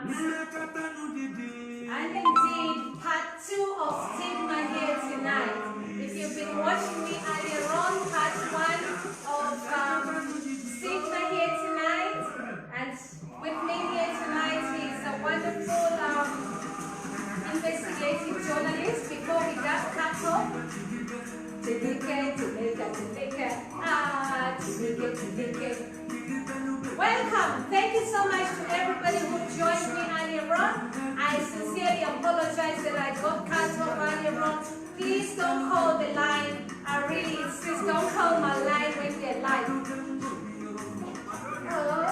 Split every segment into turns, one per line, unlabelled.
And indeed, part 2 of Stigma here tonight. If you've been watching me earlier on, part 1 of Stigma here tonight. And with me here tonight is a wonderful investigative journalist. Before we got cut off, welcome. Thank you so much to everybody who joined me earlier on. I sincerely apologize that I got cut off earlier on. Please don't call the line. I really insist, don't call my line when we're live. Oh,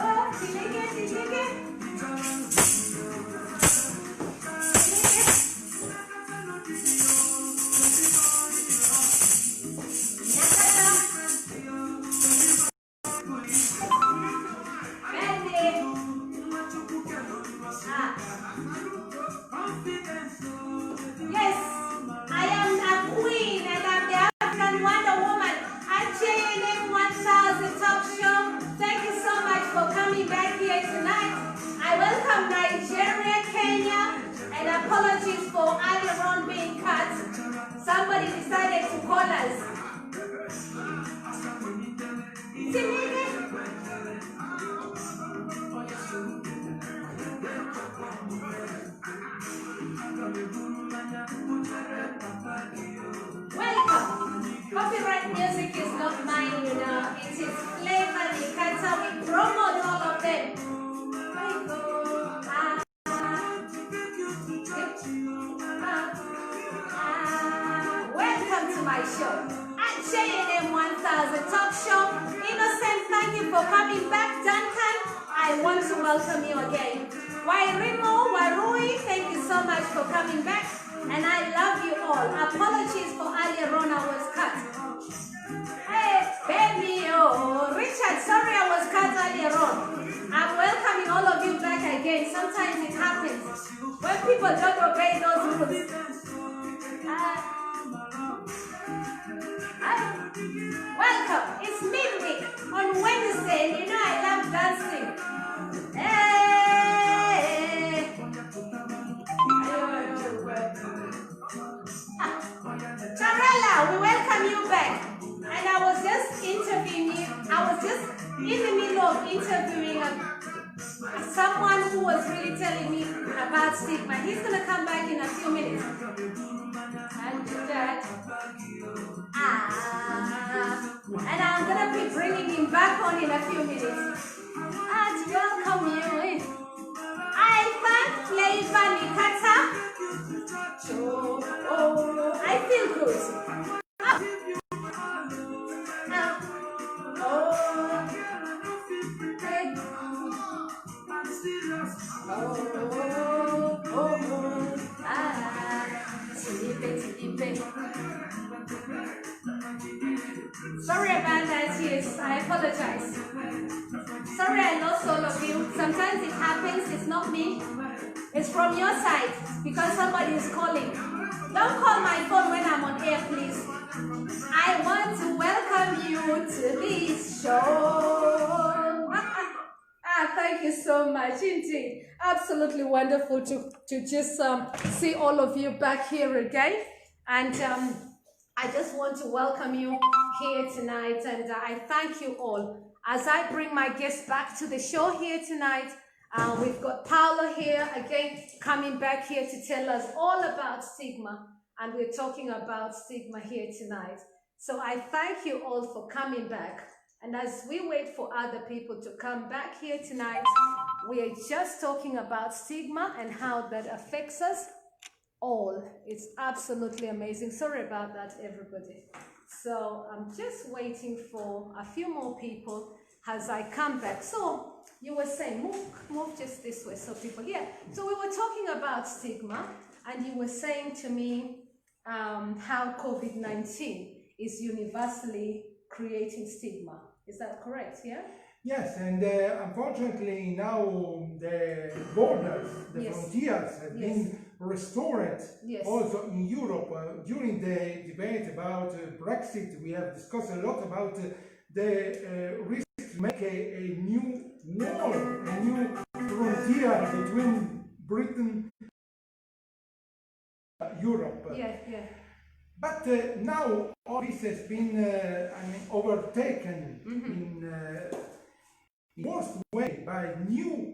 yes, I am a queen and I'm the African Wonder Woman. I'm JNM 1000 Talk Show. Thank you so much for coming back here tonight. I welcome Nigeria, Kenya, and apologies for earlier on being cut. Somebody decided to call us. Welcome. Copyright music is not mine, you know. It is Flavor Nikata. We promote all of them. Welcome to my show. At JNM 1000 Talk Show. Innocent, thank you for coming back. Duncan, I want to welcome you again. Wairimo, Warui, thank you so much for coming back. And I love you all. Apologies for earlier on I was cut. Hey, baby, oh, Richard, sorry I was cut earlier on. I'm welcoming all of you back again. Sometimes it happens. When people don't obey those rules. Welcome. It's midweek on Wednesday. You know I love dancing. Hey! Charella, we welcome you back. And I was just interviewing you. I was just in the middle of interviewing someone who was really telling me about stigma. He's going to come back in a few minutes. And that. And I'm going to be bringing him back on in a few minutes. And welcome you in. I thank Flavor Nikata. I feel good. Sorry about that, yes, I apologize. Sorry I lost all of you. Sometimes it happens, it's not me. It's from your side because somebody is calling. Don't call my phone when I'm on air, please. I want to welcome you to this show. Thank you so much, indeed. Absolutely wonderful to just see all of you back here again. And I just want to welcome you here tonight, and I thank you all. As I bring my guests back to the show here tonight, we've got Paolo here again, coming back here to tell us all about stigma, and we're talking about stigma here tonight. So I thank you all for coming back. And as we wait for other people to come back here tonight, we are just talking about stigma and how that affects us all. It's absolutely amazing. Sorry about that, everybody. So I'm just waiting for a few more people as I come back. So you were saying, move just this way so people, yeah. So we were talking about stigma, and you were saying to me how COVID-19 is universally creating stigma. Is that correct, yeah?
Yes, and unfortunately now the borders, the frontiers have been restored also in Europe. During the debate about Brexit, we have discussed a lot about the risk to make a new wall, a new frontier between Britain, Europe.
Yeah, yeah.
But now all this has been overtaken in worst way by new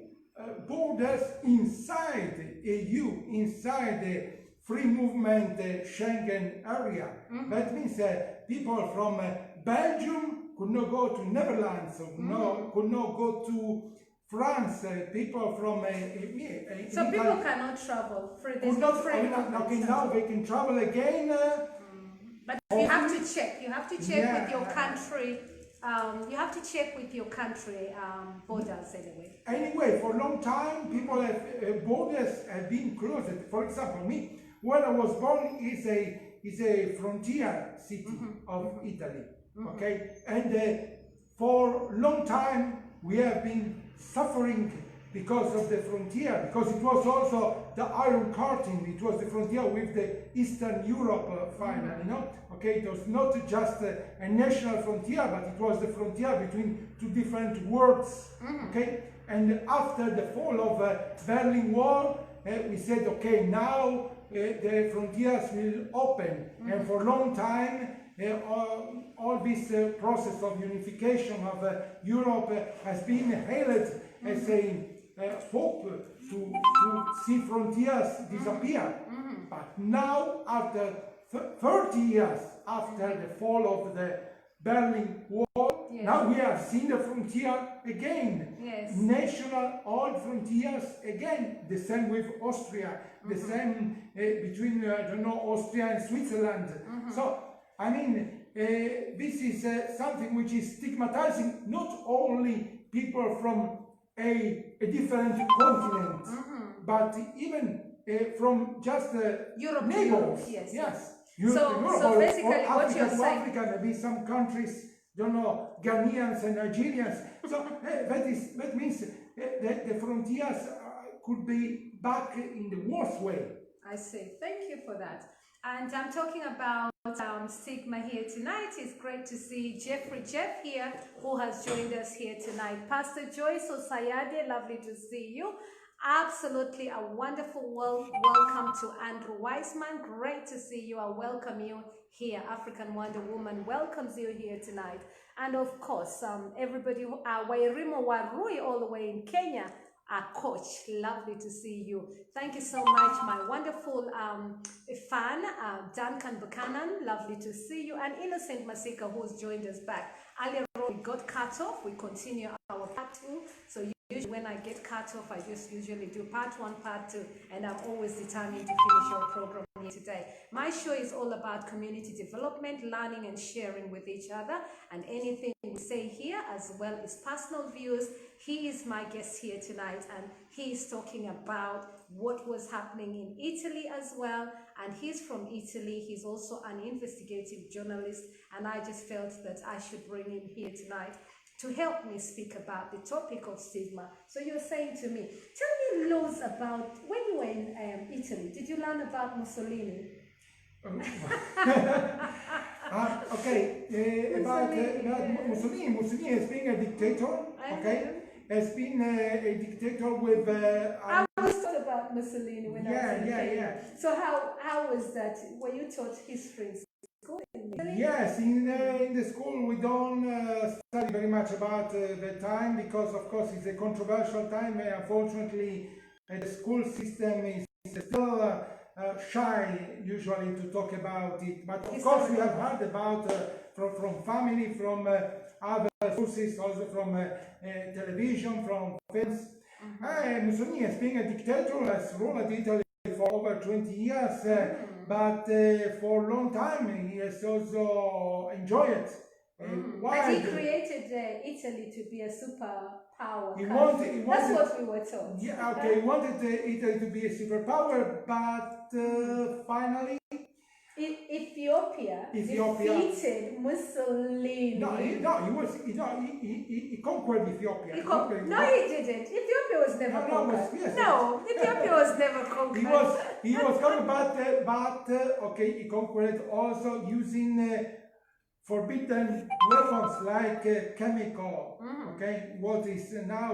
borders inside EU, inside the free movement Schengen area. That means people from Belgium could not go to Netherlands, could not go to France, people from
so people cannot travel for this movement.
Okay, now they can travel again.
But you have to check. You have to check with your country. You have to check with your country borders anyway.
Anyway, for a long time, people have borders have been closed. For example, me, where I was born is a frontier city of Italy. Okay, and for a long time we have been suffering because of the frontier, because it was also the Iron Curtain. It was the frontier with the Eastern Europe finally, you know. Okay, it was not just a national frontier, but it was the frontier between two different worlds. Okay, and after the fall of Berlin Wall, we said, okay, now the frontiers will open, and for a long time all this process of unification of Europe has been hailed as a hope to see frontiers disappear. But now, after 30 years after the fall of the Berlin Wall, now we have seen the frontier again. National old frontiers again. The same with Austria, the same between, I don't know, Austria and Switzerland. So, I mean, this is something which is stigmatizing not only people from a different continent, but even from just neighbors.
Yes.
Europe,
so basically,
or
what you're saying,
Africa, maybe some countries, don't know, Ghanaians and Nigerians. So that means the frontiers could be back in the worst way.
I see. Thank you for that. And I'm talking about Stigma here tonight. It's great to see Jeff here, who has joined us here tonight. Pastor Joyce Osayade, lovely to see you. Absolutely a wonderful welcome to Andrew Weissman. Great to see you. I welcome you here. African Wonder Woman welcomes you here tonight. And of course, everybody, Wairimo Warui all the way in Kenya. Coach, lovely to see you. Thank you so much, my wonderful fan, Duncan Buchanan, lovely to see you. And Innocent Masika, who's joined us back. Earlier on, we got cut off. We continue our part 2. So usually when I get cut off, I just usually do part 1, part 2, and I'm always determined to finish our program here today. My show is all about community development, learning and sharing with each other, and anything we say here as well as personal views. He is my guest here tonight, and he is talking about what was happening in Italy as well. And he's from Italy. He's also an investigative journalist, and I just felt that I should bring him here tonight to help me speak about the topic of stigma. So you're saying to me, tell me loads about, when you were in Italy, did you learn about Mussolini?
About Mussolini has been a dictator, has been a dictator with...
I was taught about Mussolini when I was in Kenya. So how was that? Were you taught history in school?
Yes, in the school we don't study very much about the time, because of course it's a controversial time. Unfortunately, the school system is still shy usually to talk about it. But of course we have heard about from family, from other sources, also from television, from films. Mussolini has been a dictator, has ruled Italy for over 20 years, but for a long time he has also enjoyed it.
But he created Italy to be a superpower.
That's
what we were told.
Yeah, okay, he wanted Italy to be a superpower, but finally...
Ethiopia defeated Mussolini.
He conquered Ethiopia.
He didn't. Ethiopia was never conquered. Ethiopia was never conquered.
He was conquered, but he conquered also using forbidden weapons like chemical. What is now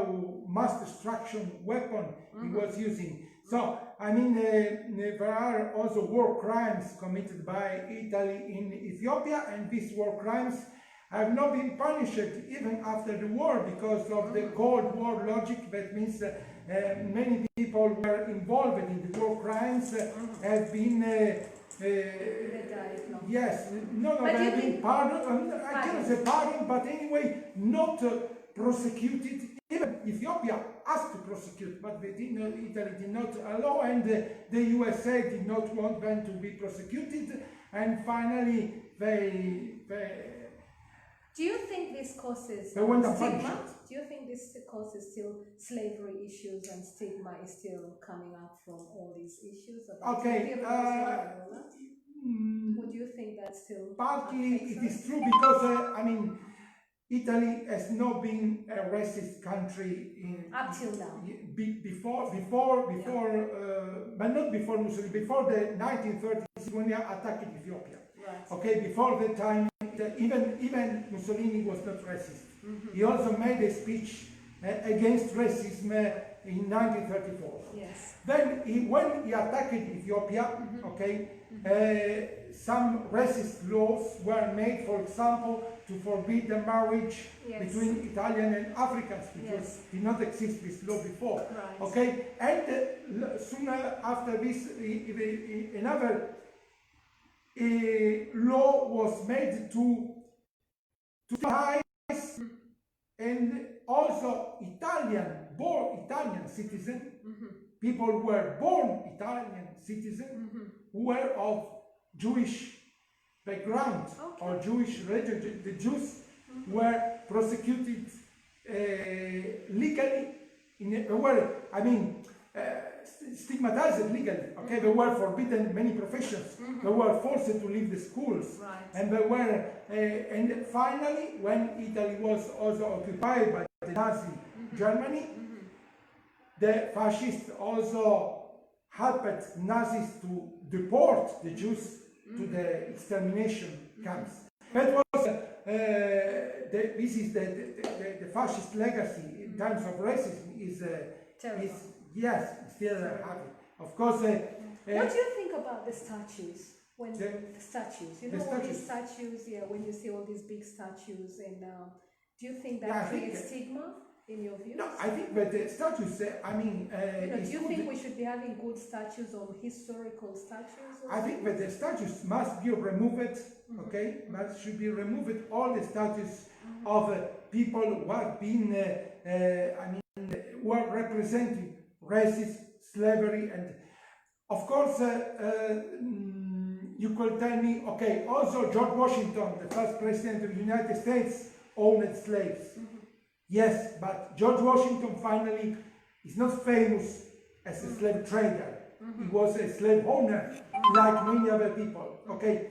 mass destruction weapon he was using. So, I mean, there are also war crimes committed by Italy in Ethiopia, and these war crimes have not been punished even after the war because of the Cold War logic. That means many people were involved in the war crimes have been yes, no, they have been pardoned. I cannot say pardoned, but anyway, not prosecuted. Even Ethiopia asked to prosecute, but Italy did not allow, and the USA did not want them to be prosecuted, and finally they
do you think this causes
stigma?
Do you think this causes still slavery issues and stigma is still coming up from all these issues about
okay.
Would you think that's still
partly it is true because I mean, Italy has not been a racist country
up till now.
But not before Mussolini, before the 1930s when they attacked Ethiopia.
Right.
Okay, before the time, even Mussolini was not racist. He also made a speech against racism in 1934.
Yes.
Then when he attacked Ethiopia, okay, some racist laws were made, for example, to forbid the marriage between Italian and Africans, because did not exist this law before.
Right.
Okay, and soon after this, another law was made to hide and also born Italian citizen, people who were born Italian citizen, who were of Jewish background or Jewish religion. The Jews were prosecuted legally, stigmatized legally. Okay, they were forbidden many professions. They were forced to leave the schools, and they were. And finally, when Italy was also occupied by the Nazi Germany, the fascists also helped Nazis to deport the Jews to the extermination camps. That was this is the fascist legacy in terms of racism is yes, still having. Of course.
What do you think about the statues? When the statues, you know, all these statues, when you see all these big statues, and do you think that creates stigma in your view?
No, I think that the statues,
do you think we should be having good statues or historical statues?
I think that the statues must be removed, okay? Should be removed, all the statues of people who have been, who are representing racism, slavery, and of course, you could tell me, okay, also George Washington, the first president of the United States, owned slaves. Yes, but George Washington finally is not famous as a slave trader. He was a slave owner, like many other people, okay?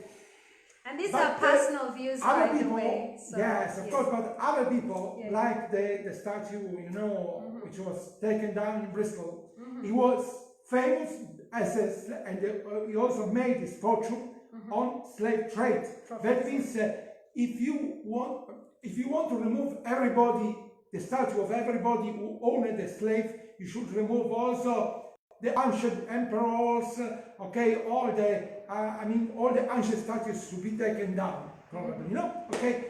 And these are personal views, by the way.
So, yes, of course, but other people, like the statue, which was taken down in Bristol, he was famous as and he also made his fortune on slave trade. That means if you want to remove everybody, the statue of everybody who owned a slave, you should remove also the ancient emperors. Okay, all the ancient statues should be taken down, probably, okay.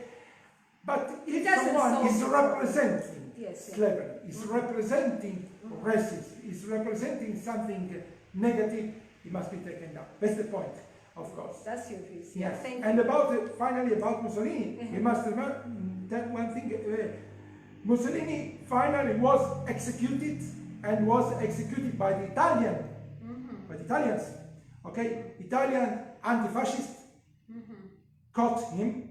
But if someone is representing slavery, is representing racism, is representing something negative, it must be taken down. That's the point, of course.
That's your view.
Yes.
Thank
and
you.
Finally about Mussolini, we must remember that one thing. Mussolini finally was executed, and was executed by the Italians. Okay, Italian anti-fascists caught him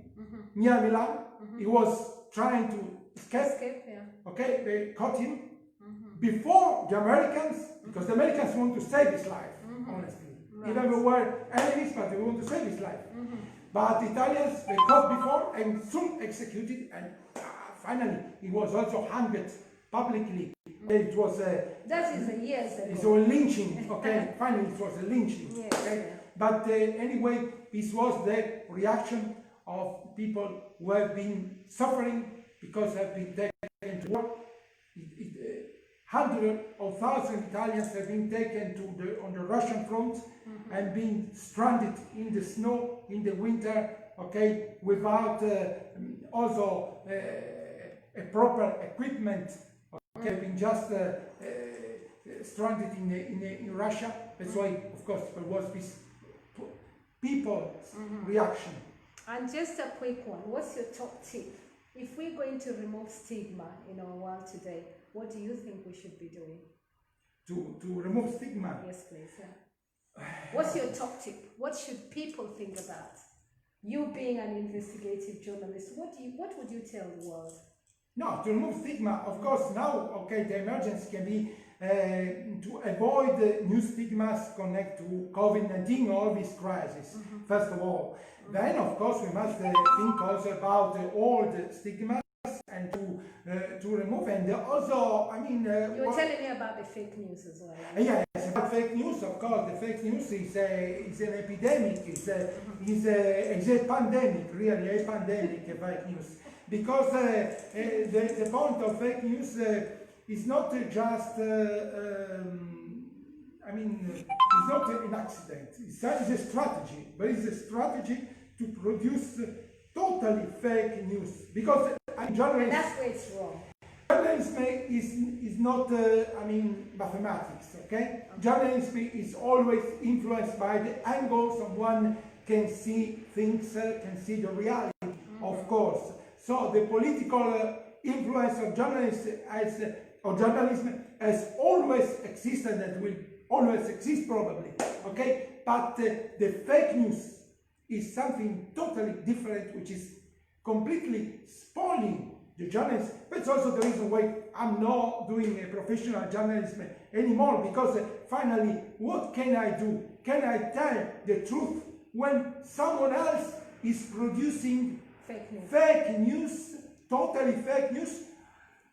near Milan. He was trying to escape. Okay, they caught him before the Americans, because the Americans want to save his life, honestly. Even they were enemies, but they want to save his life. But the Italians, they caught before and soon executed, and finally he was also hanged publicly. It was
that is a years ago.
It was a lynching. Okay, finally it was a lynching.
Yes.
Okay, but anyway, this was the reaction of people who have been suffering because have been taken to war. hundreds of thousands of Italians have been taken to on the Russian front and been stranded in the snow in the winter, okay, without also a proper equipment, okay, been just stranded in Russia. That's why, of course, there was this people's reaction.
And just a quick one, what's your top tip? If we're going to remove stigma in our world today, what do you think we should be doing?
To remove stigma?
Yes, please. Yeah. What's your top tip? What should people think about? You being an investigative journalist, what would you tell the world?
No, to remove stigma, of course, now, okay, the emergency can be to avoid new stigmas connect to COVID-19 or this crisis, first of all. Then, of course, we must think also about all the stigmas and to remove, and also, I mean...
you were telling me about the fake news as well.
Yes, about fake news, of course. The fake news is an epidemic, is a pandemic, really a pandemic, fake news. Because the point of fake news is not just, I mean, it's not an accident. It's a strategy, but it's a strategy to produce totally fake news. Because journalism,
that's where it's wrong.
Journalism is not, I mean, mathematics, okay? Journalism is always influenced by the angle someone can see things, can see the reality, of course. So the political influence of journalism has always existed and will always exist probably, okay? But the fake news is something totally different, which is completely spoiling the journalism. But it's also the reason why I'm not doing a professional journalism anymore, because finally, what can I do? Can I tell the truth when someone else is producing fake news, totally fake news,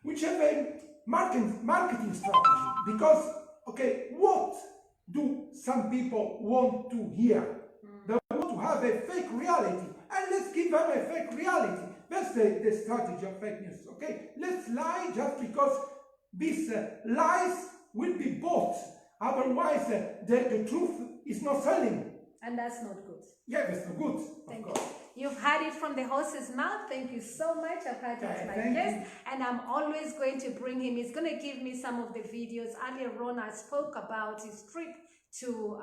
which have a marketing strategy? Because, okay, what do some people want to hear? They want to have a fake reality, and let's give them a fake reality. That's the strategy of fake news, okay? Let's lie just because these lies will be bought. Otherwise, the truth is not selling.
And that's not good.
Yeah, that's not good.
Thank you. You've had it from the horse's mouth. Thank you so much. I've had it as my guest, and I'm always going to bring him. He's going to give me some of the videos. Earlier on, I spoke about his trip to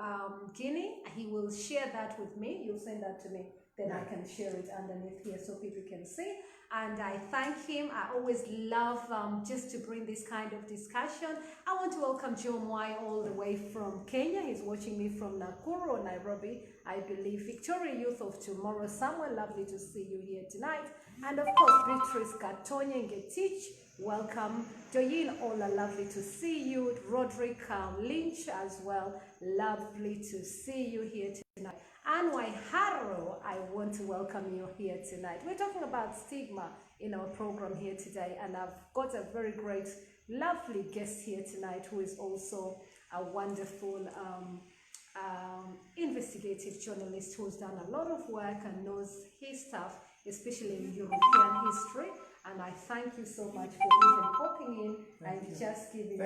Guinea. He will share that with me. You'll send that to me. Then I can share it underneath here so people can see. And I thank him. I always love just to bring this kind of discussion. I want to welcome Joe Mwai all the way from Kenya. He's watching me from Nakuru or Nairobi, I believe. Victoria Youth of Tomorrow, somewhere lovely to see you here tonight. And of course, Beatrice Katonya Ngetich, welcome. Joyin Ola, lovely to see you. Roderick Lynch as well, lovely to see you here tonight. Anwai Harrow, I want to welcome you here tonight. We're talking about stigma in our program here today, and I've got a very great, lovely guest here tonight who is also a wonderful investigative journalist who's done a lot of work and knows his stuff, especially in European history. And I thank you so much for even popping in and just giving me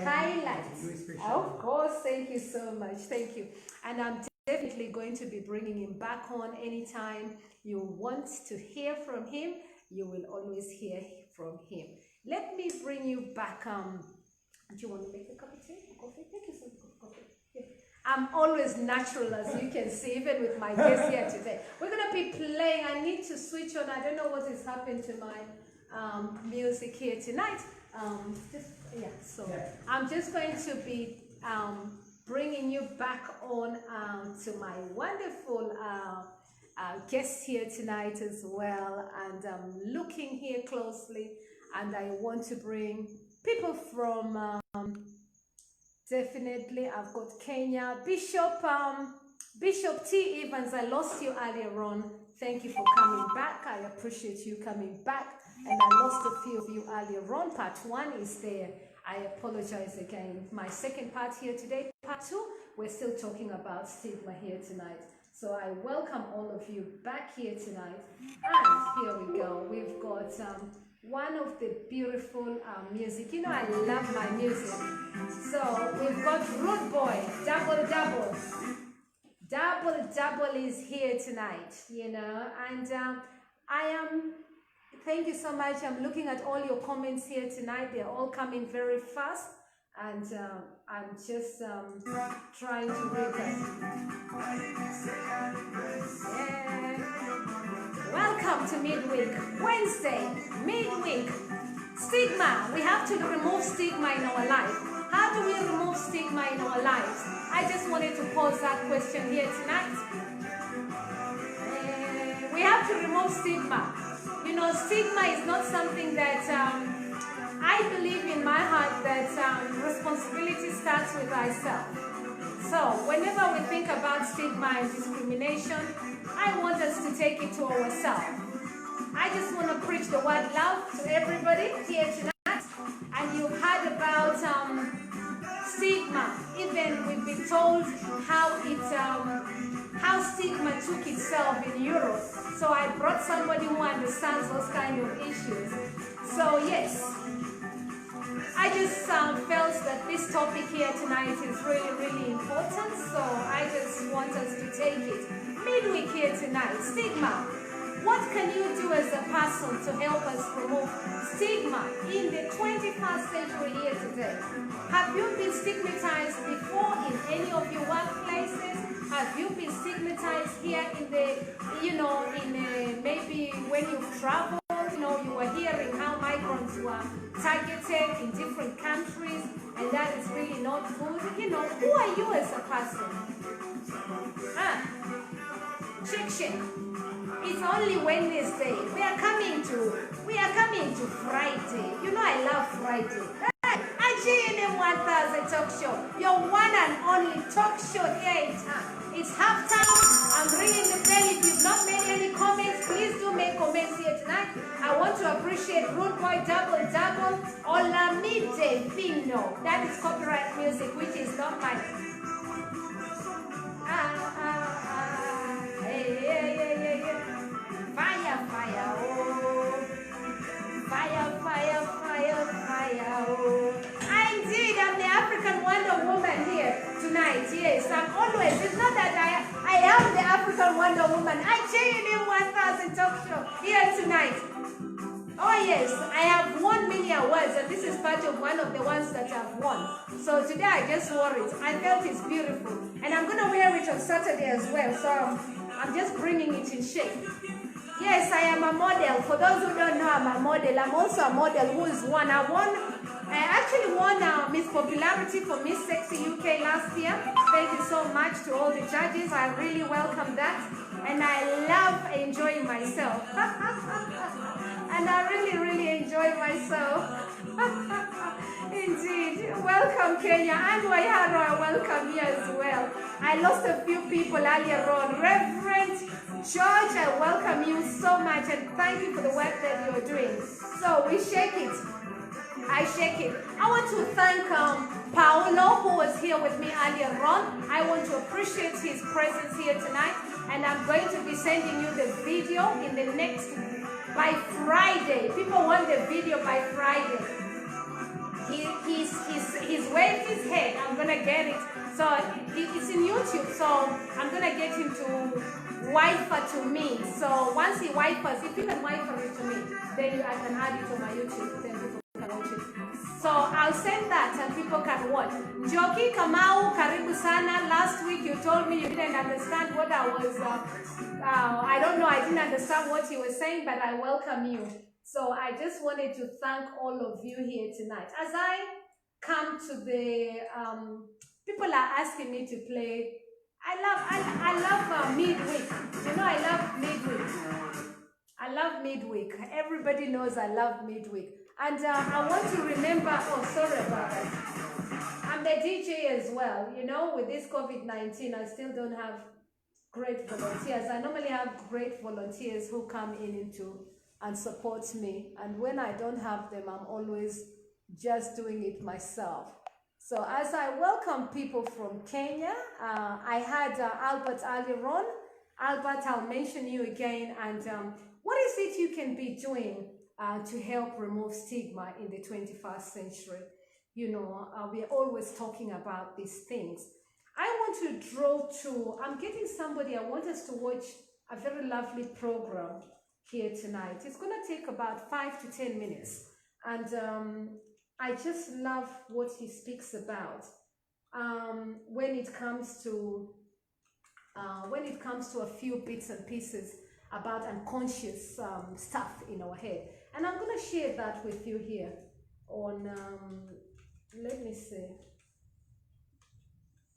highlights. Of course, thank you so much. Thank you. And I'm definitely going to be bringing him back on anytime you want to hear from him. You will always hear from him. Let me bring you back. Do you want to make a cup of tea or coffee? Thank you so much for coffee. Yeah. I'm always natural, as you can see, even with my guest here today. We're going to be playing. I need to switch on. I don't know what has happened to my music here tonight. I'm just going to be bringing you back on to my wonderful guest here tonight as well. And I'm looking here closely, and I want to bring people from definitely, I've got Kenya. Bishop T. Evans, I lost you earlier on. Thank you for coming back. I appreciate you coming back. And I lost a few of you earlier on. Part 1 is there. I apologize again. My second part here today, part 2, we're still talking about stigma here tonight. So I welcome all of you back here tonight. And here we go. We've got one of the beautiful music. You know, I love my music. So we've got Rude Boy, Double Double. Double Double is here tonight, you know, and thank you so much. I'm looking at all your comments here tonight. They're all coming very fast, and I'm just trying to read them. Yeah. Welcome to Midweek, Wednesday, Midweek. Stigma. We have to remove stigma in our life. How do we remove stigma in our lives? I just wanted to pose that question here tonight. We have to remove stigma. You know, stigma is not something that I believe in my heart that responsibility starts with ourselves. So whenever we think about stigma and discrimination, I want us to take it to ourselves. I just want to preach the word love to everybody here tonight. And you've heard about stigma. Even we've been told how stigma took itself in Europe. So I brought somebody who understands those kind of issues. So yes, I just felt that this topic here tonight is really, really important. So I just want us to take it. Midweek here tonight, stigma. What can you do as a person to help us remove stigma in the 21st century here today? Have you been stigmatized before in any of your workplaces? Have you been stigmatized here in the, maybe when you've traveled, you were hearing how migrants were targeted in different countries, and that is really not good. Who are you as a person? Shake. It's only Wednesday. We are coming to Friday. I love Friday. GNM 1000 talk show, your one and only talk show here in town. It's halftime. I'm ringing the bell. If you've not made any comments, please do make comments here tonight. I want to appreciate Rude Boy Double Double Olamide Fino. That is copyright music, which is not mine. Hey. Fire, oh. Fire, oh. Indeed, I'm the African Wonder Woman here tonight. Yes, I'm always. It's not that I am the African Wonder Woman. I GNM 1000 talk show here tonight. Oh yes, I have won many awards, and this is part of one of the ones that I've won. So today I just wore it. I felt it's beautiful, and I'm gonna wear it on Saturday as well. So I'm just bringing it in shape. Yes, I am a model. For those who don't know, I'm a model. I'm also a model who is won. I actually won Miss Popularity for Miss Sexy UK last year. Thank you so much to all the judges. I really welcome that. And I love enjoying myself. And I really, really enjoy myself. Indeed. Welcome, Kenya. And Wayharo, I welcome you as well. I lost a few people earlier on. Reverend George, I welcome you so much, and thank you for the work that you're doing. So we shake it. I shake it. I want to thank Paolo, who was here with me earlier on. I want to appreciate his presence here tonight, and I'm going to be sending you the video in the by Friday. People want the video by Friday. He's waved his head. I'm gonna get it. So it's in YouTube. So I'm gonna get him to wiper to me. So once he wipers, if you can wiper it to me, then I can add it to my YouTube. Then people can watch it. So I'll send that and people can watch. Joki Kamau, karibu sana. Last week you told me you didn't understand what I was. I don't know. I didn't understand what you were saying, but I welcome you. So I just wanted to thank all of you here tonight. As I come to the people are asking me to play. I love midweek. I love midweek. I love midweek. Everybody knows I love midweek. And I want to remember, oh, sorry about that. I'm the DJ as well. With this COVID-19, I still don't have great volunteers. I normally have great volunteers who come in and support me. And when I don't have them, I'm always just doing it myself. So as I welcome people from Kenya, I had Albert earlier on. Albert, I'll mention you again. And what is it you can be doing to help remove stigma in the 21st century. You know, we are always talking about these things. I want to draw to, I'm getting somebody, I want us to watch a very lovely program here tonight. It's going to take about 5 to 10 minutes. And I just love what he speaks about when it comes to a few bits and pieces about unconscious stuff in our head. And I'm going to share that with you here on, let me see.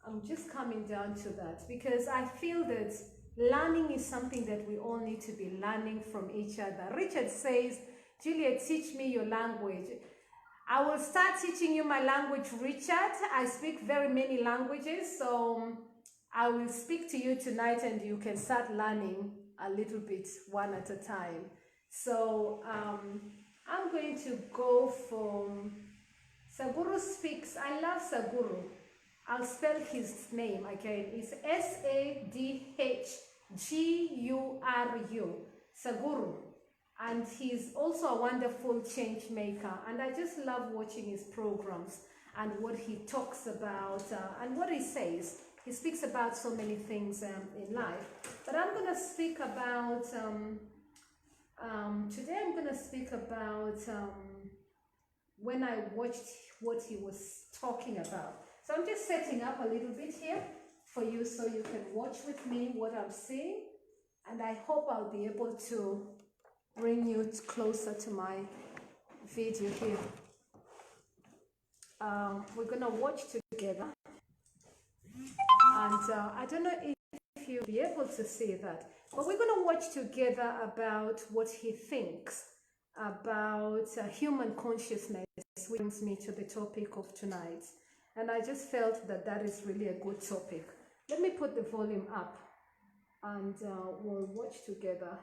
I'm just coming down to that because I feel that learning is something that we all need to be learning from each other. Richard says, Juliet, teach me your language. I will start teaching you my language, Richard. I speak very many languages, so I will speak to you tonight and you can start learning a little bit one at a time. So I'm going to go for Saguru speaks. I love Saguru. I'll spell his name again. It's Sadhguru, Saguru. And he's also a wonderful change maker. And I just love watching his programs and what he talks about and what he says. He speaks about so many things in life. But I'm going to speak about, today I'm going to speak about when I watched what he was talking about. So I'm just setting up a little bit here for you so you can watch with me what I'm seeing. And I hope I'll be able to bring you closer to my video here. We're going to watch together. And I don't know if you'll be able to see that. But we're going to watch together about what he thinks about human consciousness, which brings me to the topic of tonight. And I just felt that that is really a good topic. Let me put the volume up and we'll watch together.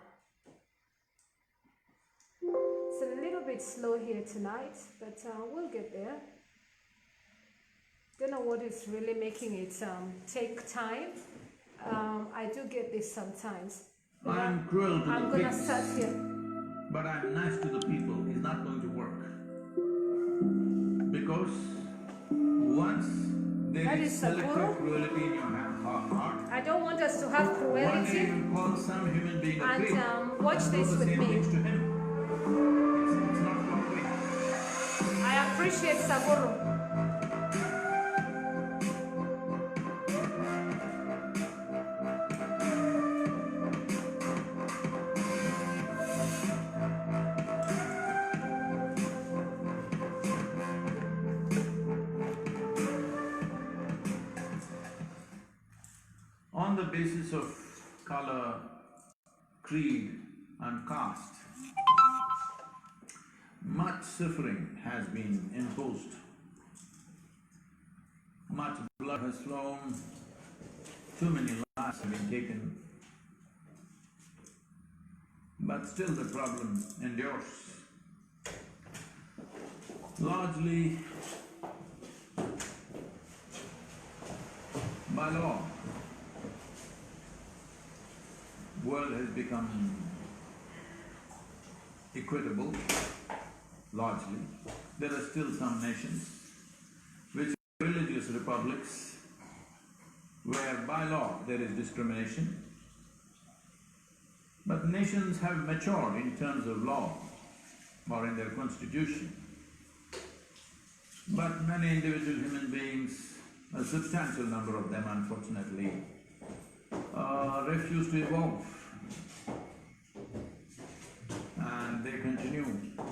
It's a little bit slow here tonight, but we'll get there. Don't know what is really making it take time. I do get this sometimes.
I'm cruel to
I'm
the
gonna
pigs,
start here.
but I'm nice to the people. It's not going to work. Because once there is selective cruelty in your heart,
I don't want us to have
one day
cruelty.
you call some human being a pig.
And watch
and do
this
the
with
same
me.
things to him. It's not going to work.
I appreciate Saguru.
On the basis of color, creed and caste, much suffering has been imposed, much blood has flown, too many lives have been taken, but still the problem endures. Largely by law, world has become equitable, largely. There are still some nations which are religious republics where by law there is discrimination. But nations have matured in terms of law or in their constitution. But many individual human beings, a substantial number of them unfortunately, refuse to evolve. And they continue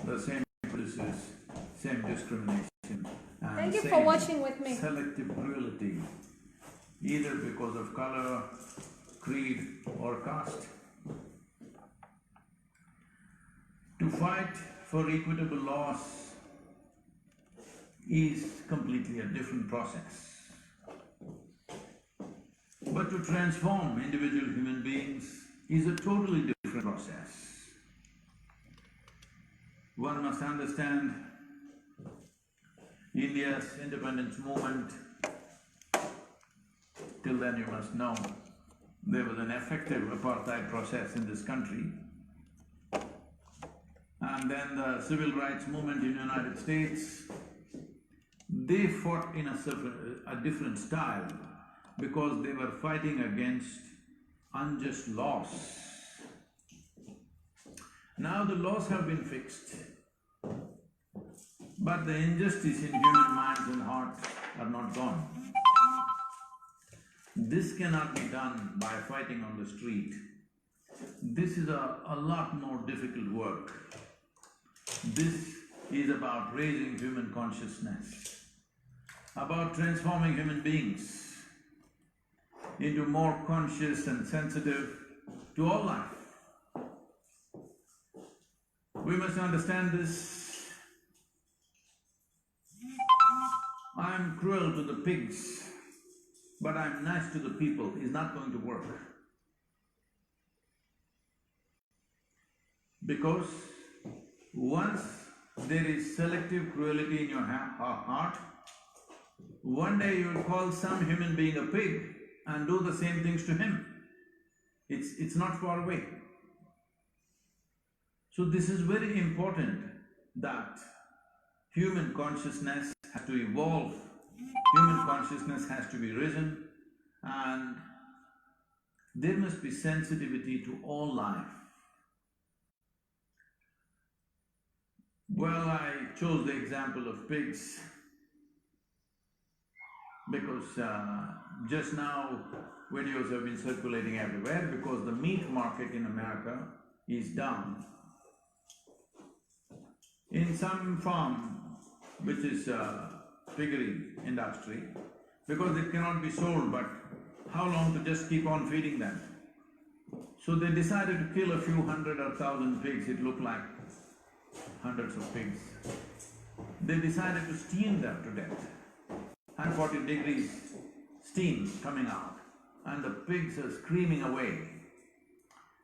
the same prejudices, same discrimination, and
Thank you
same
for watching with me.
selective cruelty, either because of color, creed or caste. To fight for equitable laws is completely a different process. But to transform individual human beings is a totally different process. One must understand India's independence movement. Till then you must know there was an effective apartheid process in this country. And and then the civil rights movement in the United States, they fought in a different style because they were fighting against unjust laws. Now the laws have been fixed, but the injustice in human minds and hearts are not gone. This cannot be done by fighting on the street. This is a lot more difficult work. This is about raising human consciousness, about transforming human beings into more conscious and sensitive to all life. We must understand this. I'm cruel to the pigs, but I'm nice to the people is not going to work. Because once there is selective cruelty in your heart, one day you will call some human being a pig and do the same things to him. It's not far away. So this is very important that human consciousness has to evolve, human consciousness has to be risen, and there must be sensitivity to all life. Well, I chose the example of pigs because just now videos have been circulating everywhere because the meat market in America is down. In some farm, which is piggery industry, because it cannot be sold, but how long to just keep on feeding them? So they decided to kill a few hundred or thousand pigs, it looked like hundreds of pigs. They decided to steam them to death. 140 degrees steam coming out, and the pigs are screaming away.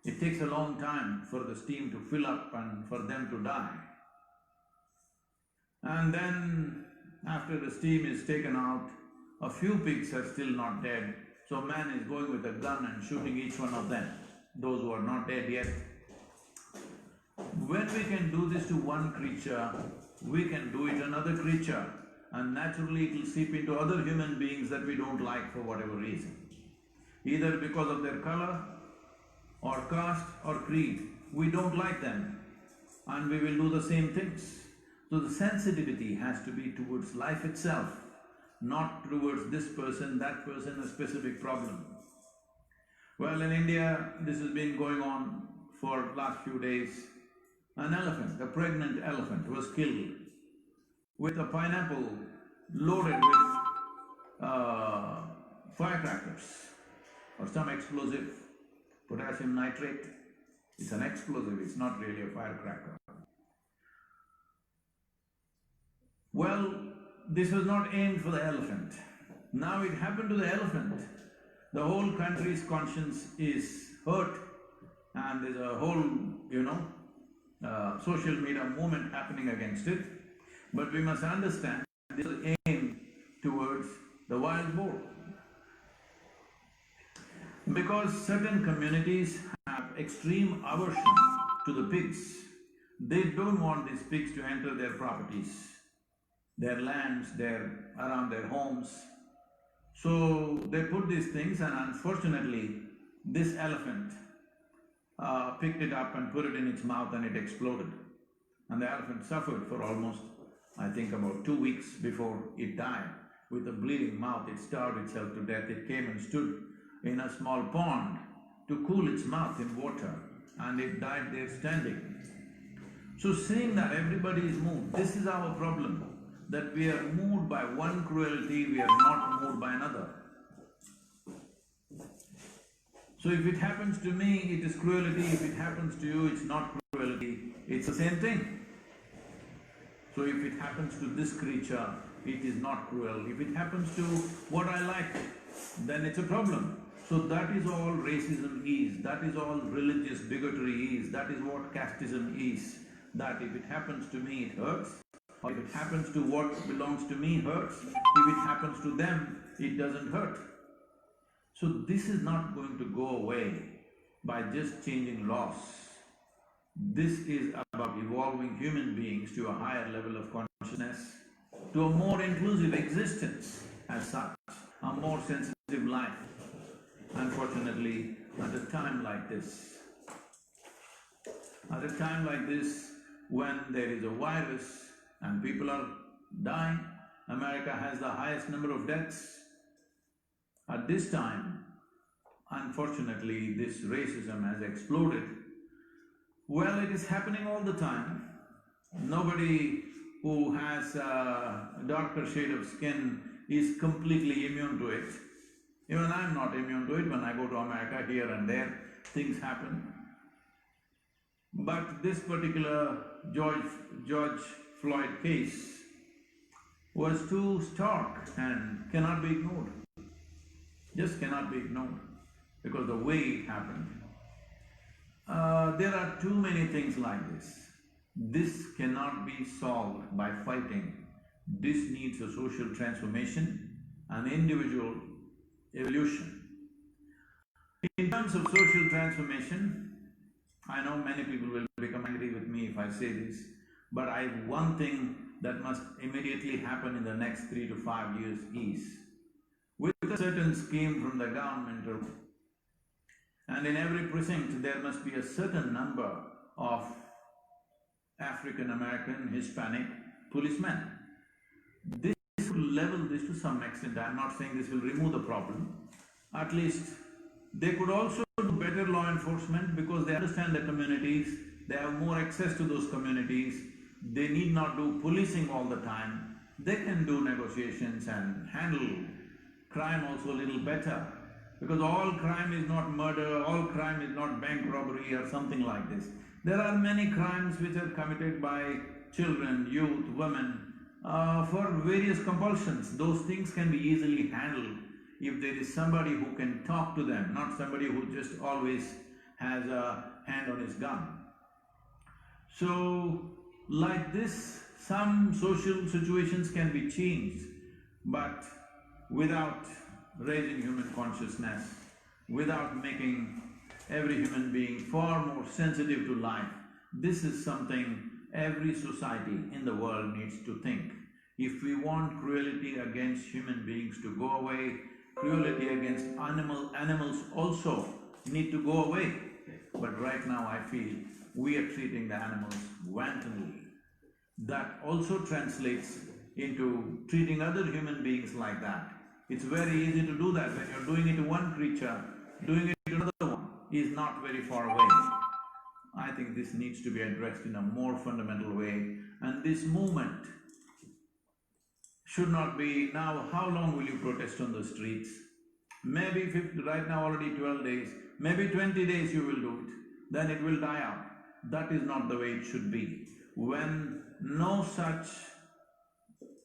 It takes a long time for the steam to fill up and for them to die. And then, after the steam is taken out, a few pigs are still not dead, so man is going with a gun and shooting each one of them, those who are not dead yet. When we can do this to one creature, we can do it to another creature, and naturally it will seep into other human beings that we don't like for whatever reason. Either because of their color, or caste, or creed, we don't like them, and we will do the same things. So the sensitivity has to be towards life itself, not towards this person, that person, a specific problem. Well, in India, this has been going on for last few days. An elephant, a pregnant elephant, was killed with a pineapple loaded with firecrackers or some explosive, potassium nitrate. It's an explosive, it's not really a firecracker. Well, this was not aimed for the elephant. Now it happened to the elephant. The whole country's conscience is hurt, and there's a whole, social media movement happening against it. But we must understand this is aimed towards the wild boar. Because certain communities have extreme aversion to the pigs, they don't want these pigs to enter their properties, their lands, around their homes. So they put these things, and unfortunately, this elephant picked it up and put it in its mouth and it exploded. And the elephant suffered for almost, I think, about 2 weeks before it died. With a bleeding mouth, it starved itself to death. It came and stood in a small pond to cool its mouth in water, and it died there standing. So seeing that everybody is moved, this is our problem, that we are moved by one cruelty, we are not moved by another. So if it happens to me, it is cruelty. If it happens to you, it's not cruelty. It's the same thing. So if it happens to this creature, it is not cruel. If it happens to what I like, then it's a problem. So that is all racism is, that is all religious bigotry is, that is what casteism is. That if it happens to me, it hurts. Or if it happens to what belongs to me, hurts. If it happens to them, it doesn't hurt. So this is not going to go away by just changing laws. This is about about evolving human beings to a higher level of consciousness, to a more inclusive existence as such, a more sensitive life. Unfortunately, at a time like this, when there is a virus and people are dying, America has the highest number of deaths. At this time, unfortunately, this racism has exploded. Well, it is happening all the time. Nobody who has a darker shade of skin is completely immune to it. Even I'm not immune to it. When I go to America, here and there, things happen. But this particular George Floyd case was too stark and cannot be ignored. Just cannot be ignored, because the way it happened. There are too many things like this. This cannot be solved by fighting. This needs a social transformation, an individual evolution. In terms of social transformation, I know many people will become angry with me if I say this, but one thing that must immediately happen in the next 3 to 5 years is, with a certain scheme from the government, and in every precinct there must be a certain number of African American, Hispanic policemen. This will level this to some extent. I'm not saying this will remove the problem. At least they could also do better law enforcement because they understand the communities, they have more access to those communities, they need not do policing all the time, they can do negotiations and handle crime also a little better. Because all crime is not murder, all crime is not bank robbery or something like this. There are many crimes which are committed by children, youth, women, for various compulsions. Those things can be easily handled if there is somebody who can talk to them, not somebody who just always has a hand on his gun. So, like this, some social situations can be changed, but without raising human consciousness, without making every human being far more sensitive to life. This is something every society in the world needs to think. If we want cruelty against human beings to go away, cruelty against animals also need to go away. But right now I feel we are treating the animals wantonly. That also translates into treating other human beings like that. It's very easy to do that. When you're doing it to one creature, doing it to another one is not very far away. I think this needs to be addressed in a more fundamental way, and this movement should not be, now how long will you protest on the streets? Maybe right now already 12 days, maybe 20 days you will do it, then it will die out. That is not the way it should be. When no such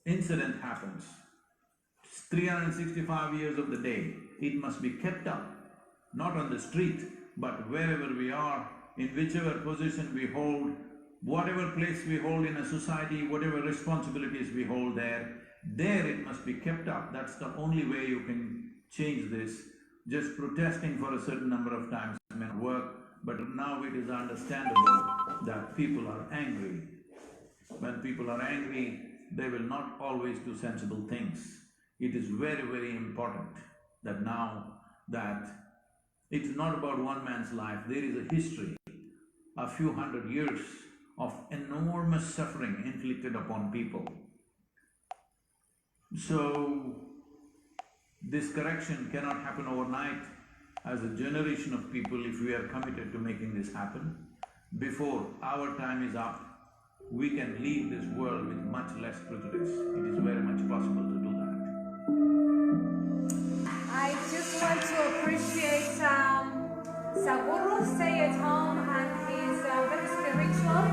incident happens, 365 years of the day, it must be kept up, not on the street, but wherever we are, in whichever position we hold, whatever place we hold in a society, whatever responsibilities we hold there it must be kept up. That's the only way you can change this. Just protesting for a certain number of times may not work, but now it is understandable that people are angry. When people are angry, they will not always do sensible things. It is very, very important that now that it's not about one man's life, there is a history, a few hundred years of enormous suffering inflicted upon people. So, this correction cannot happen overnight. As a generation of people, if we are committed to making this happen, before our time is up, we can leave this world with much less prejudice. It is very much possible to do that.
I just want to appreciate Saburo, stay at home, and he's very spiritual.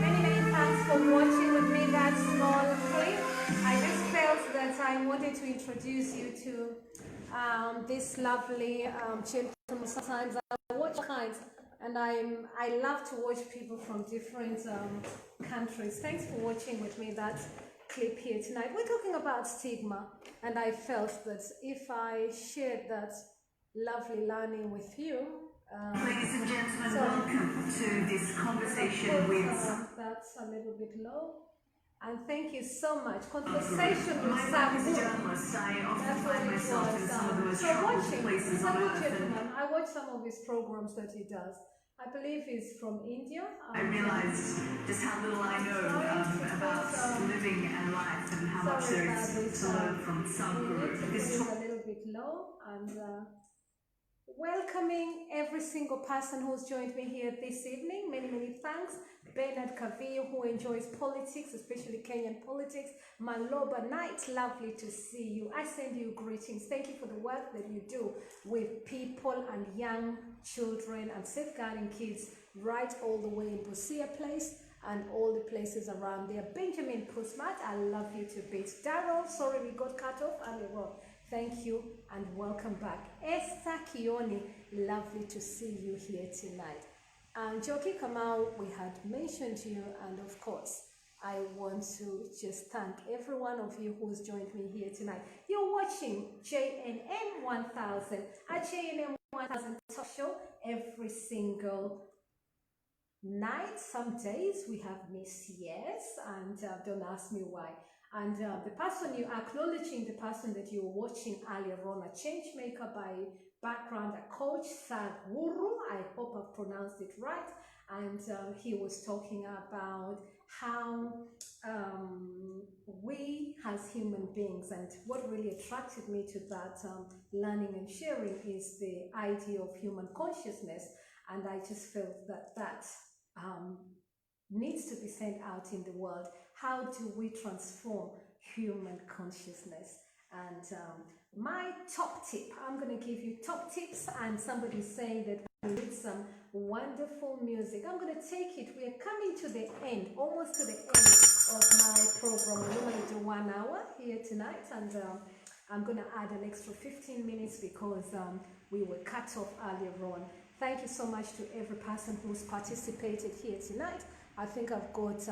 Many thanks for watching with me that small clip. I just felt that I wanted to introduce you to this lovely gentleman. Sometimes I watch kinds, and I love to watch people from different countries. Thanks for watching with me that clip here tonight. We're talking about stigma, and I felt that if I shared that lovely learning with you,
Ladies and gentlemen, welcome to this conversation with...
That's a little bit low. And thank you so much. Conversation with
Sam. As a journalist, I often find myself in some of the most troubled places on earth.
I watch some of his programs that he does. I believe he's from India.
I realized just how little I know about living and life and how much there is to learn from some group.
This is a little bit low, and welcoming every single person who's joined me here this evening. Many, many thanks. Bernard Kaviyo, who enjoys politics, especially Kenyan politics. Maloba Knight, lovely to see you. I send you greetings. Thank you for the work that you do with people and young children and safeguarding kids right all the way in Busia Place and all the places around there. Benjamin Pusmat, I love you to bits. Daryl, sorry we got cut off earlier on. Thank you and welcome back. Esther Kioni, lovely to see you here tonight. And Joki Kamau, we had mentioned you, and of course, I want to just thank every one of you who's joined me here tonight. You're watching JNM 1000, a JNM 1000 talk show every single night. Some days we have Miss Yes, and don't ask me why. And the person you are acknowledging, the person that you were watching earlier on, a change maker by background, a coach, Saguru, I hope I've pronounced it right. And he was talking about how we as human beings, and what really attracted me to that learning and sharing is the idea of human consciousness. And I just felt that that needs to be sent out in the world. How do we transform human consciousness? And my top tip, I'm going to give you top tips, and somebody's saying that we need some wonderful music. I'm going to take it. We are coming to the end, almost to the end of my program. We're going to do 1 hour here tonight, and I'm going to add an extra 15 minutes because we were cut off earlier on. Thank you so much to every person who's participated here tonight. I think I've got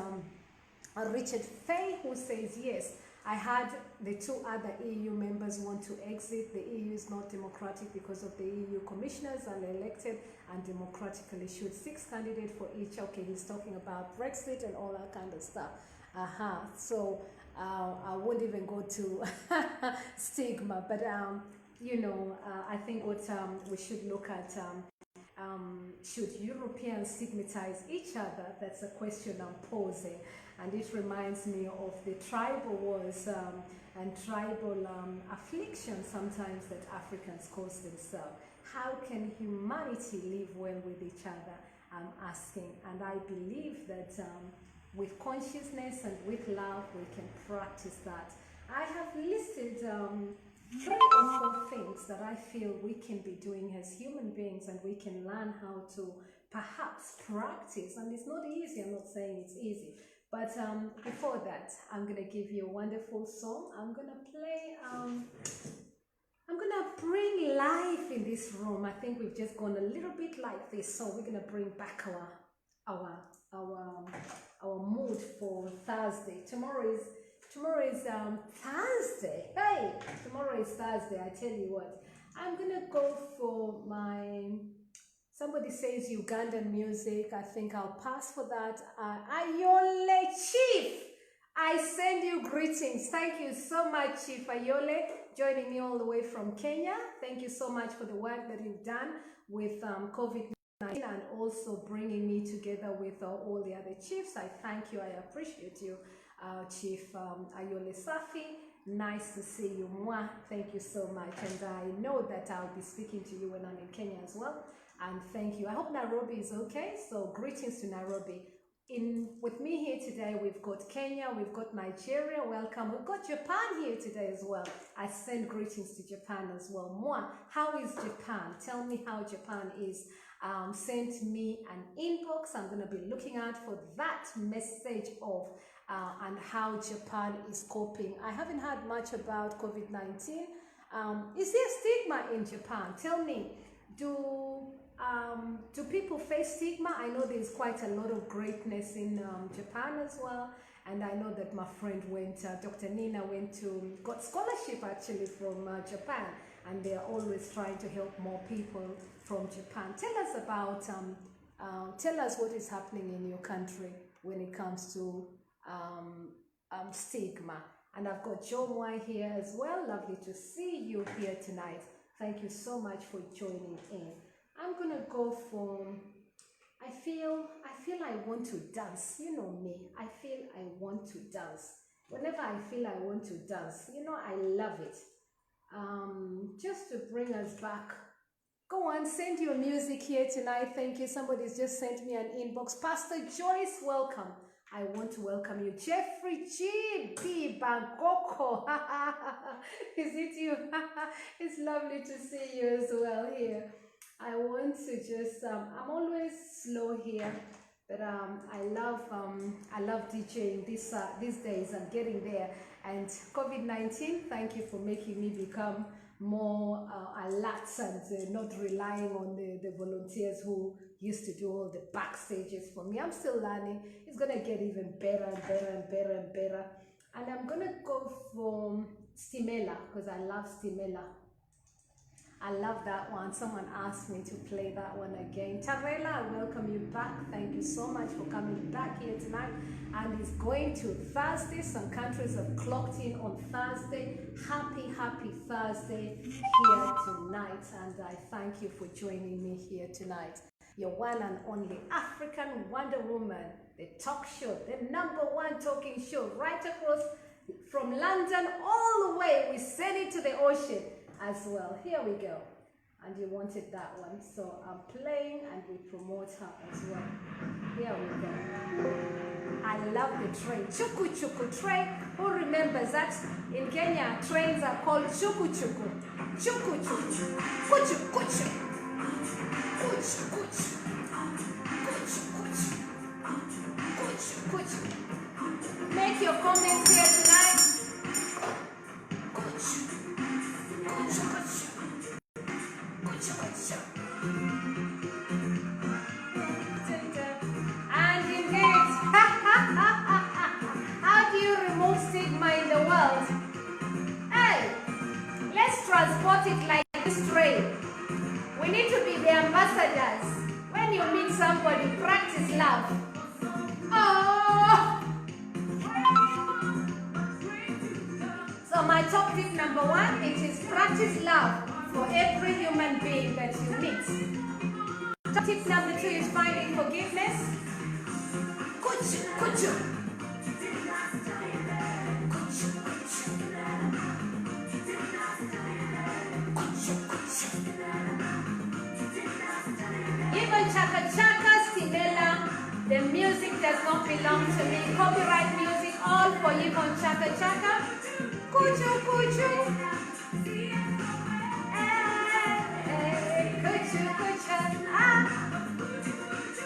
Richard Fay who says yes. I had the 2 other EU members want to exit. The EU is not democratic because of the EU commissioners are elected and democratically should 6 candidates for each. Okay, he's talking about Brexit and all that kind of stuff. So I won't even go to Stigma, but you know, I think what we should look at, should Europeans stigmatize each other? That's a question I'm posing. And it reminds me of the tribal wars and tribal affliction sometimes that Africans cause themselves. How can humanity live well with each other? I'm asking. And I believe that with consciousness and with love, we can practice that. I have listed 3 or 4 things that I feel we can be doing as human beings, and we can learn how to perhaps practice. And it's not easy, I'm not saying it's easy. But before that, I'm going to give you a wonderful song. I'm going to play, I'm going to bring life in this room. I think we've just gone a little bit like this, so we're going to bring back our mood for Thursday. Tomorrow is Thursday. Hey, tomorrow is Thursday. I tell you what, I'm going to go for my... Somebody says Ugandan music. I think I'll pass for that. Ayole Chief, I send you greetings. Thank you so much, Chief Ayole, joining me all the way from Kenya. Thank you so much for the work that you've done with COVID-19 and also bringing me together with all the other chiefs. I thank you. I appreciate you, Chief Ayole Safi. Nice to see you. Mwah. Thank you so much. And I know that I'll be speaking to you when I'm in Kenya as well. And thank you. I hope Nairobi is okay. So greetings to Nairobi. With me here today, we've got Kenya, we've got Nigeria. Welcome. We've got Japan here today as well. I send greetings to Japan as well. Moi, how is Japan? Tell me how Japan is. Send me an inbox. I'm going to be looking out for that message of and how Japan is coping. I haven't heard much about COVID-19. Is there stigma in Japan? Tell me, do people face stigma? I know there's quite a lot of greatness in Japan as well.
And I know that my friend went, Dr. Nina got scholarship actually from Japan, and they are always trying to help more people from Japan. Tell us about, tell us what is happening in your country when it comes to stigma. And I've got Joe Moy here as well. Lovely to see you here tonight. Thank you so much for joining in. I'm gonna go for, I feel I want to dance. You know me, I feel I want to dance. Whenever I feel I want to dance, you know, I love it. Just to bring us back, go on, send your music here tonight. Thank you. Somebody's just sent me an inbox. Pastor Joyce, welcome. I want to welcome you. Jeffrey G. B. Bangkoko. Is it you? It's lovely to see you as well here. I want to just, I'm always slow here, but I love DJing these days. I'm getting there. And COVID-19, thank you for making me become more alert and not relying on the volunteers who used to do all the backstages for me. I'm still learning. It's gonna get even better and better and better and better. And I'm gonna go for Stimela because I love Stimela. I love that one. Someone asked me to play that one again. Tarela, I welcome you back. Thank you so much for coming back here tonight. And it's going to Thursday. Some countries have clocked in on Thursday. Happy Thursday here tonight. And I thank you for joining me here tonight. Your one and only African Wonder Woman, the talk show, the #1 talking show right across from London all the way. We send it to the ocean as well. Here we go. And you wanted that one, so I'm playing and we promote her as well. Here we go. I love the train. Chuku chuku train. Who remembers that? In Kenya, trains are called chuku chuku. Chuku chuku. Kuchu kuchu. Kuchu kuchu. Kuchu kuchu. Kuchu kuchu. Make your comments here tonight. Kuchu. Kuchu kuchu. Kuchu kuchu. And indeed, how do you remove stigma in the world? Hey, let's transport it like this train. We need to be the ambassadors. When you meet somebody, practice love. Oh! So my top tip #1, it is practice love for every human being that you meet. Top tip #2 is finding forgiveness. Kuchu, kuchu. Kuchu, kuchu. Kuchu, kuchu. Even Chaka Chaka, Stimela, the music does not belong to me. Copyright music, all for Yvonne Chaka Chaka. Kuchu, kuchu. Kuchu, kuchu.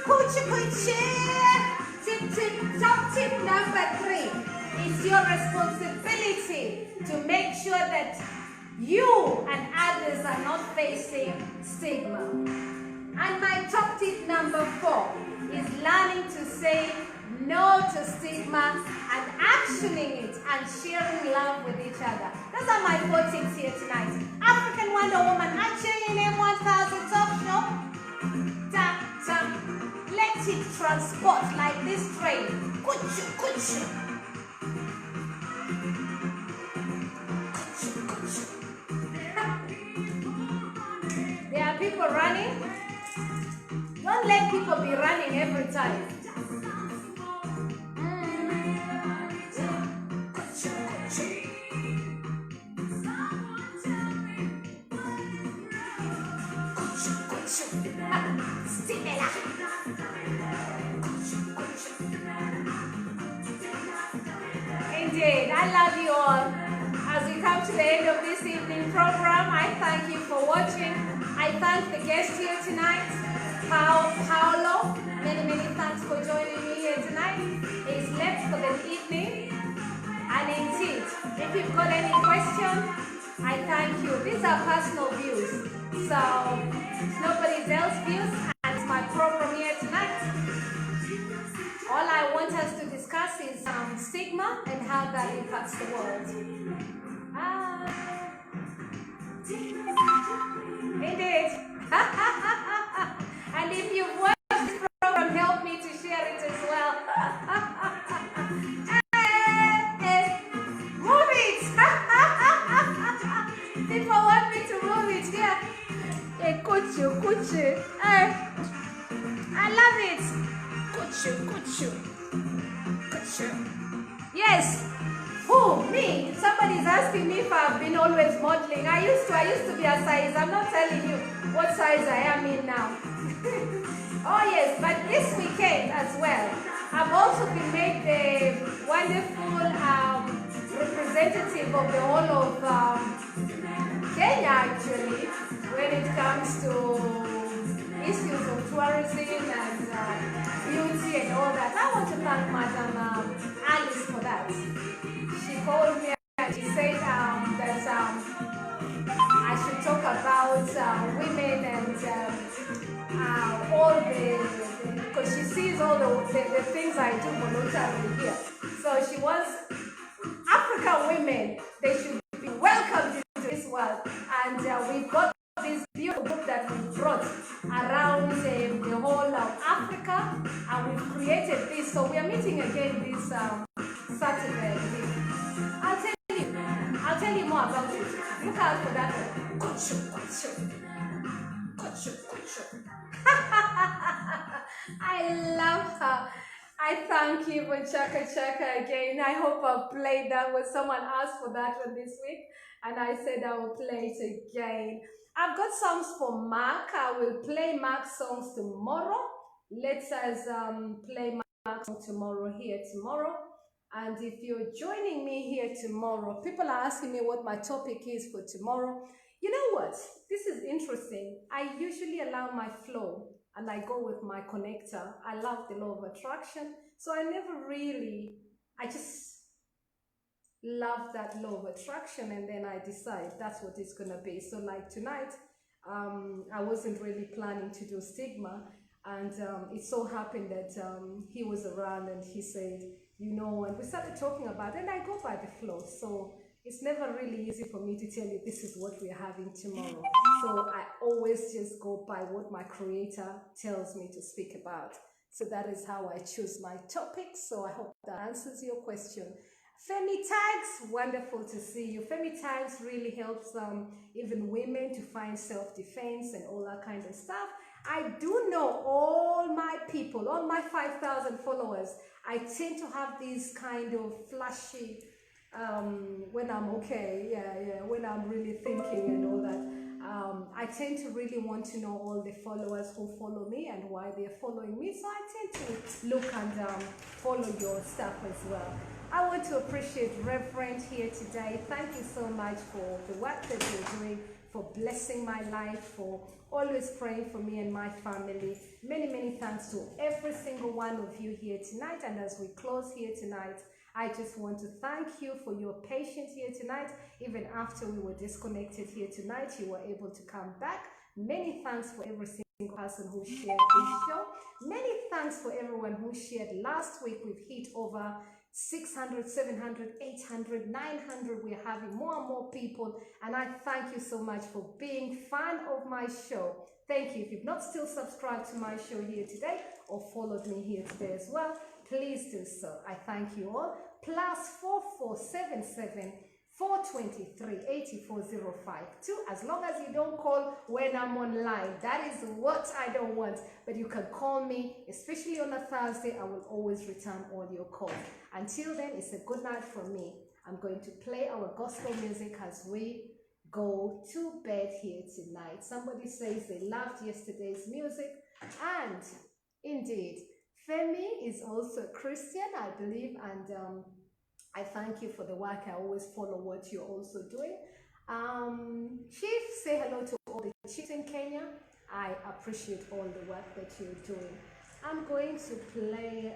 Kuchu, kuchu. Top tip #3 is your responsibility to make sure that you and others are not facing stigma. And my top tip #4 is learning to say no to stigma and actioning it and sharing love with each other. Those are my 4 tips here tonight. African Wonder Woman, actually in M1000 Talk Show. Ta, ta. Let it transport like this train. Kuchu, kuchu. Kuchu, kuchu. There are people running. Don't let people be running every time. Indeed, I love you all. As we come to the end of this evening program, I thank you for watching. I thank the guests here tonight. Paolo, many thanks for joining me here tonight. He's left for the evening. And indeed, if you've got any question, I thank you. These are personal views, so it's nobody else's views, and it's my program here tonight. All I want us to discuss is stigma and how that impacts the world. Indeed. And if you've watched this program, help me to share it as well. Move it! People want me to move it here. Hey, kuchu, kuchu. I love it. Kuchu, kuchu. Kuchu. Yes. Who? Me? Somebody's asking me if I've been always modeling. I used to be a size. I'm not telling you what size I am in now. Oh yes, but this weekend as well, I've also been made the wonderful representative of the whole of Kenya actually, when it comes to issues of tourism and beauty and all that. I want to thank Madam Alice for that. She called me and she said that I should talk about women and all because she sees all the things I do voluntarily here. So she wants African women, they should be welcomed into this world. And we've got this beautiful book that we brought around the whole of Africa, and we've created this. So we are meeting again this Saturday. I'll tell you more about it. Look out for that one. Kuchu, kuchu. Kuchu, kuchu. I love her. I thank you for Chaka Chaka again. I hope I've played that when someone asked for that one this week, and I said I will play it again. I've got songs for Mark. I will play Mark's songs tomorrow. Let us play Mark's song tomorrow. And if you're joining me here tomorrow, people are asking me what my topic is for tomorrow. You know what? This is interesting. I usually allow my flow and I go with my connector. I love the law of attraction. So I just love that law of attraction, and then I decide that's what it's going to be. So like tonight, I wasn't really planning to do Stigma, and it so happened that he was around and he said, you know, and we started talking about it, and I go by the flow. So it's never really easy for me to tell you this is what we're having tomorrow. So I always just go by what my creator tells me to speak about. So that is how I choose my topics. So I hope that answers your question. Femi Tags, wonderful to see you. Femi Tags really helps even women to find self-defense and all that kind of stuff. I do know all my people, all my 5,000 followers, I tend to have these kind of flashy, when I'm okay, when I'm really thinking and all that. I tend to really want to know all the followers who follow me and why they're following me. So I tend to look and follow your stuff as well. I want to appreciate Reverend here today. Thank you so much for the work that you're doing, for blessing my life, for always praying for me and my family. Many, many thanks to every single one of you here tonight. And as we close here tonight, I just want to thank you for your patience here tonight. Even after we were disconnected here tonight, you were able to come back. Many thanks for every single person who shared this show. Many thanks for everyone who shared. Last week, we've hit over 600, 700, 800, 900. We're having more and more people, and I thank you so much for being fan of my show. Thank you. If you've not still subscribed to my show here today or followed me here today as well, please do so. I thank you all. +4477 423 84052. As long as you don't call when I'm online, that is what I don't want. But you can call me, especially on a Thursday. I will always return all your calls. Until then, it's a good night from me. I'm going to play our gospel music as we go to bed here tonight. Somebody says they loved yesterday's music, and indeed, Femi is also a Christian, I believe, and I thank you for the work. I always follow what you're also doing. Chief, say hello to all the chiefs in Kenya. I appreciate all the work that you're doing. I'm going to play,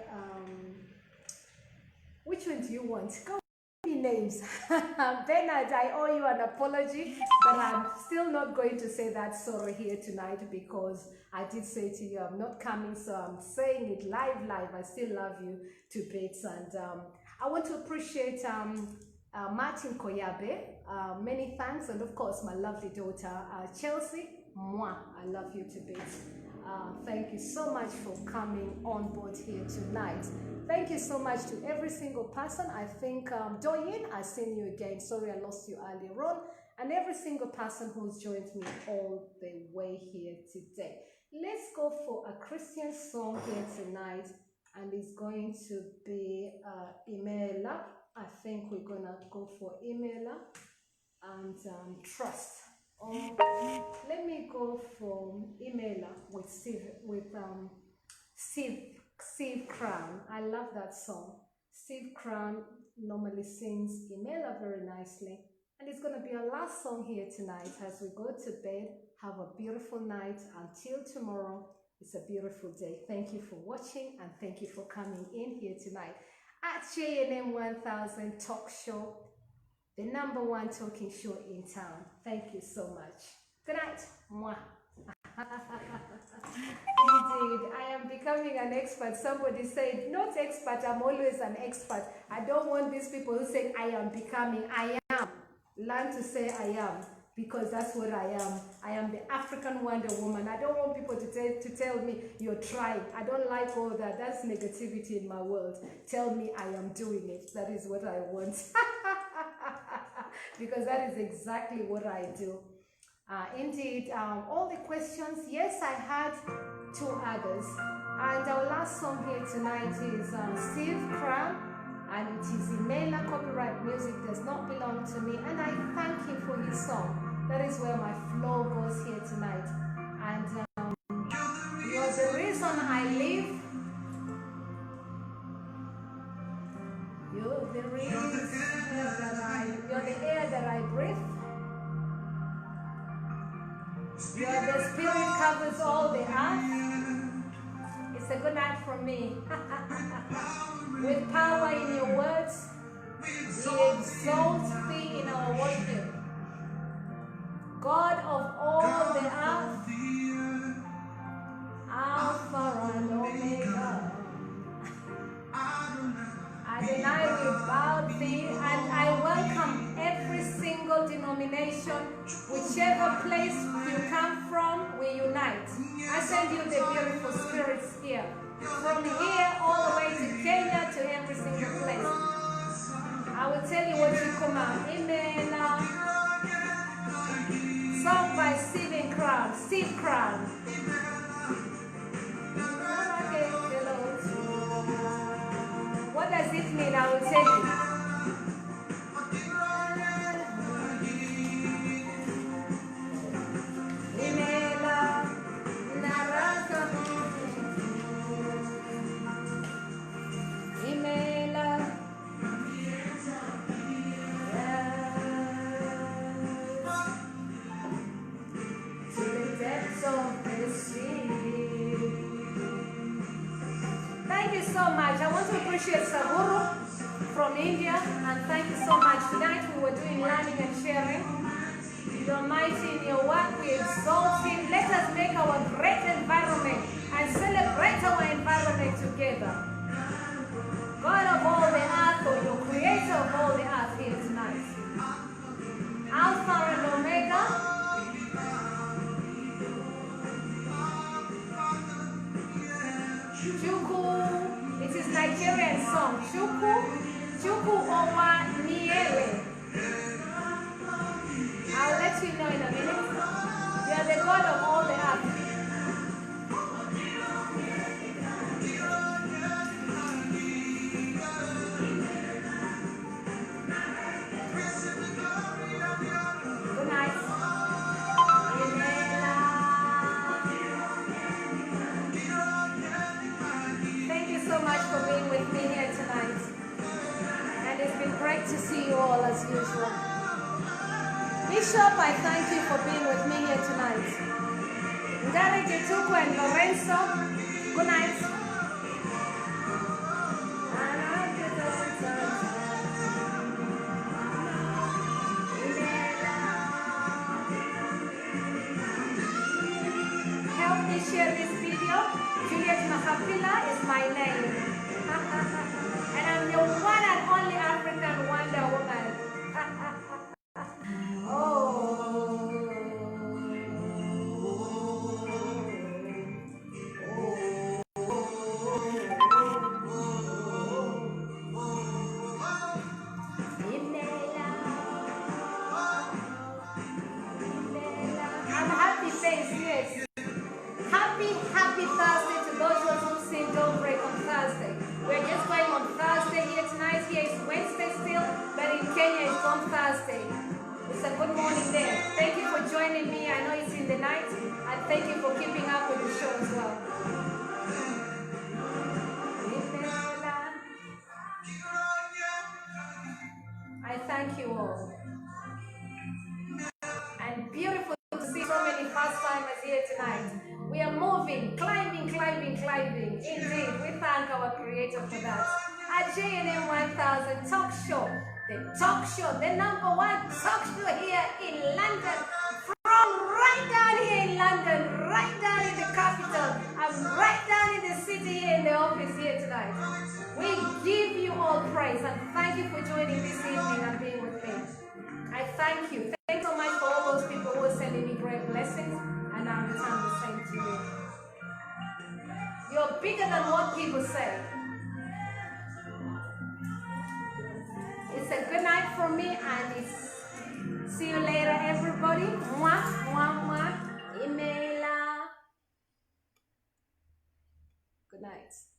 which one do you want? Go with names. Bernard, I owe you an apology, but I'm still not going to say that sorry here tonight because I did say to you I'm not coming, so I'm saying it live. I still love you to bits, and I want to appreciate Martin Koyabe. Many thanks, and of course, my lovely daughter Chelsea. Mwah, I love you to bits. Thank you so much for coming on board here tonight. Thank you so much to every single person. I think, Doyin, I've seen you again. Sorry I lost you earlier on. And every single person who's joined me all the way here today. Let's go for a Christian song here tonight. And it's going to be Imela. I think we're going to go for Imela and Trust. Let me go for Imela with Steve Crown. I love that song. Steve Crown normally sings Imela very nicely. And it's going to be our last song here tonight as we go to bed. Have a beautiful night. Until tomorrow, it's a beautiful day. Thank you for watching and thank you for coming in here tonight at JNM 1000 Talk Show, the #1 talking show in town. Thank you so much. Good night. Mwah. Indeed, I am becoming an expert. Somebody said, not expert, I'm always an expert. I don't want these people who say I am becoming, I am. Learn to say I am, because that's what I am. I am the African Wonder Woman. I don't want people to tell me you're trying. I don't like all that. That's negativity in my world. Tell me I am doing it. That is what I want. Because that is exactly what I do. Indeed, all the questions, yes, I had 2 others. And our last song here tonight is Steve Crown, and it is Imela. Copyright music does not belong to me, and I thank him for his song. That is where my flow goes here tonight. And you're the reason I live. You're the reason you're the air that I breathe. You're the spirit covers all the earth. It's a good night from me. With power in your words, we exalt thee in our worship. God of all the earth, Alpha and Omega. Adonai, we bow thee, and I welcome every single denomination, whichever place you come from, we unite. I send you the beautiful spirits here, from here all the way to Kenya, to every single place. I will tell you what you come out. Amen. Song by Steve Crown. What does it mean? I will tell you. Thank you so much. I want to appreciate Saburo from India, and thank you so much. Tonight we were doing learning and sharing. You're mighty in your work. We exalt Him. Let us make our great environment and celebrate our environment together. God of all the earth, or your creator of all the earth here tonight. Alpha and Omega. Chuku, it is Nigerian song. Chuku Owa Niele. I'll let you know in a minute. You are the God of all the earth. Good night. Thank you so much for being with me here tonight. And it's been great to see you all as usual. Bishop, I thank you for being with me here tonight. Ndare Gituku and Lorenzo, good night. Help me share this video. Juliet Mahapila is my name. And I'm
the one and only African Wonder Woman. I'm happy face, yes. Happy Thursday to those who have seen Don't Break on Thursday. We're just going on Thursday here tonight. Here is Wednesday still, but in Kenya it's on Thursday. It's a good morning there. Thank you for joining me. I know it's in the night, and thank you for keeping up with the show as well. I thank you all. And beautiful to see so many first-timers here tonight. We are moving, climbing. Indeed, we thank our Creator for that. At JNM 1000 Talk Show, the talk show, the #1 talk show here in London. From right down here in London, right down in the capital, and right down in the city here in the office here tonight. We give you all praise and thank you for joining this evening and being with me. I thank you. Thanks so much for all those people who are sending me great blessings, and I return the same to you. You're bigger than what people say. It's a good night from me, and it's see you later, everybody. Mwah, mwah, mwah. Email. Good night.